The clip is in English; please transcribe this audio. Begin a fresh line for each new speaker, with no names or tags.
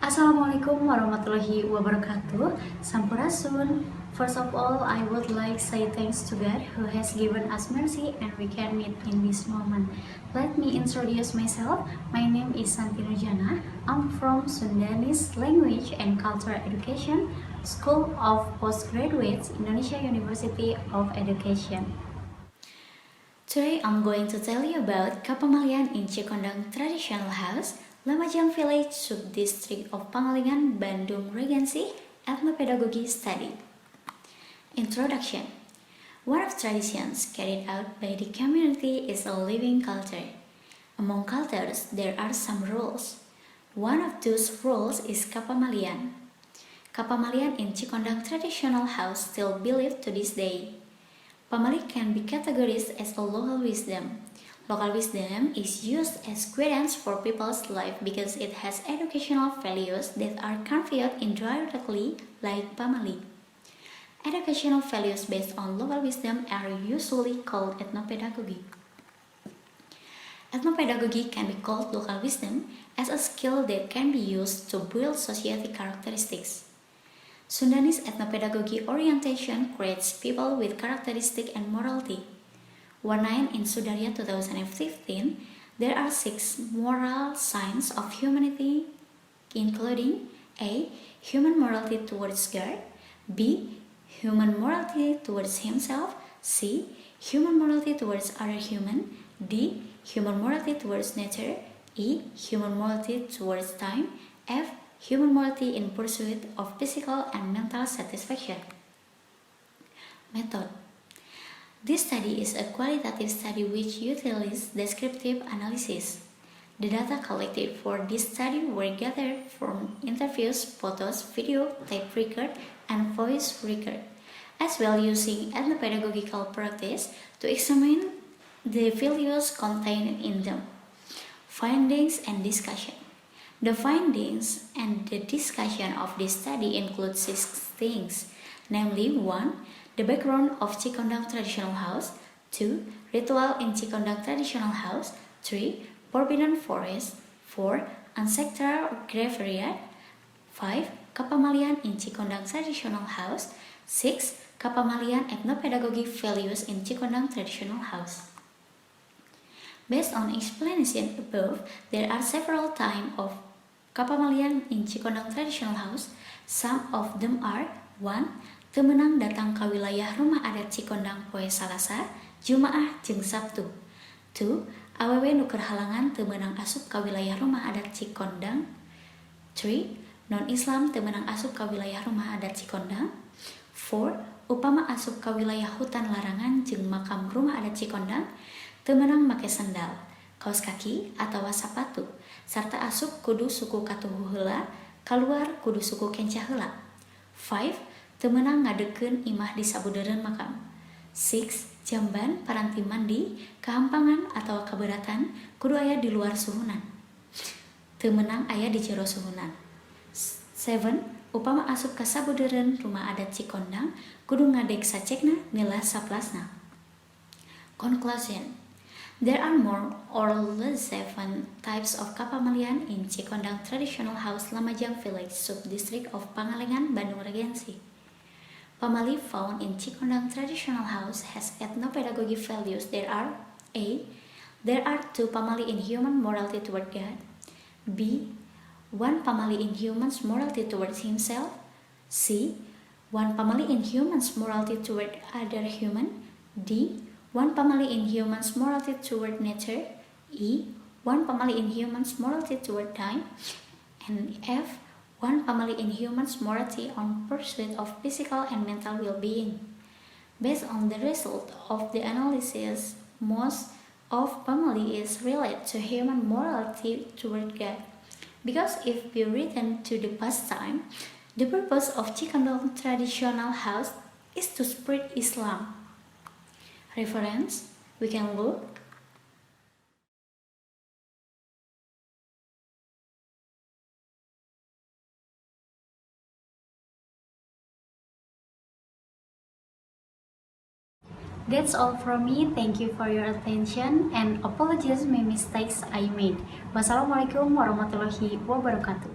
Assalamualaikum warahmatullahi wabarakatuh. Sampurasun. First of all, I would like to say thanks to God who has given us mercy and we can meet in this moment. Let me introduce myself. My name is Santi Nurjana. I'm from Sundanese Language and Culture Education, School of Postgraduates, Indonesia University of Education. Today I'm going to tell you about Kapamalian in Cikondang Traditional House, Lamajang Village, Subdistrict of Pangalengan, Bandung Regency, Ethnopedagogy Study. Introduction. One of traditions carried out by the community is a living culture. Among cultures, there are some rules. One of those rules is Kapamalian. Kapamalian in Cikondang Traditional House still believed to this day. Pamali can be categorized as a local wisdom. Local wisdom is used as guidance for people's life because it has educational values that are conveyed indirectly like Pamali. Educational values based on local wisdom are usually called ethnopedagogy. Ethnopedagogy can be called local wisdom as a skill that can be used to build society characteristics. Sundanese ethnopedagogy orientation creates people with characteristic and morality. Warnain in Sudarya 2015, there are 6 moral signs of humanity, including A. Human morality towards God, B. Human morality towards himself, C. Human morality towards other human, D. Human morality towards nature, E. Human morality towards time, F. Human morality in pursuit of physical and mental satisfaction. Method. This study is a qualitative study which utilizes descriptive analysis. The data collected for this study were gathered from interviews, photos, video, tape record, and voice record, as well using ethnopedagogical practice to examine the values contained in them. Findings and discussion. The findings and the discussion of this study include 6 things, namely 1. The background of Cikondang Traditional House, 2. Ritual in Cikondang Traditional House, 3. Forbidden Forest, 4. Ancestral Graveyard, 5. Kapamalian in Cikondang Traditional House, 6. Kapamalian Ethnopedagogy Values in Cikondang Traditional House. Based on explanation above, there are several types of Kapamalian in Cikondang Traditional House. Some of them are 1. Temenang datang ke wilayah rumah adat Cikondang poe Salasa, Jumaah jeung Sabtu. 2. Awewe nuker halangan temenang asup ke wilayah rumah adat Cikondang. 3. Non-Islam temenang asup ke wilayah rumah adat Cikondang. 4. Upama asup ke wilayah hutan larangan jeung makam rumah adat Cikondang, temenang make sandal, kaos kaki atau sapatu, sarta asup kudu suku katuhu heula, keluar kudu suku kencah heula. 5. Temenang ngadekeun imah di sabudeureun makam. 6. Jamban paranti mandi, kehampangan atau keberatan kudu aya di luar suhunan. Temenang aya di jero suhunan. 7. Upama asup ka sabudeureun rumah adat Cikondang, kudu ngadek sacekna mila saplasna. Conclusion. There are more or less 7 types of Kapamalian in Cikondang Traditional House, Lamajang Village, Subdistrict of Pangalengan, Bandung Regency. Pamali found in Cikondang Traditional House has ethnopedagogy values. There are A. There are 2 Pamali in human morality toward God. B. 1 Pamali in human's morality towards himself. C. 1 Pamali in human's morality toward other human. D. 1 Pamali in human's morality toward nature. E. 1 Pamali in human's morality toward time. And F. 1 Pamali in human's morality on pursuit of physical and mental well-being. Based on the result of the analysis, most of Pamali is related to human morality toward God. Because if we return to the past time, the purpose of Cikondang Traditional House is to spread Islam. Reference, we can look. That's all from me. Thank you for your attention and apologies my mistakes I made. Wassalamualaikum warahmatullahi wabarakatuh.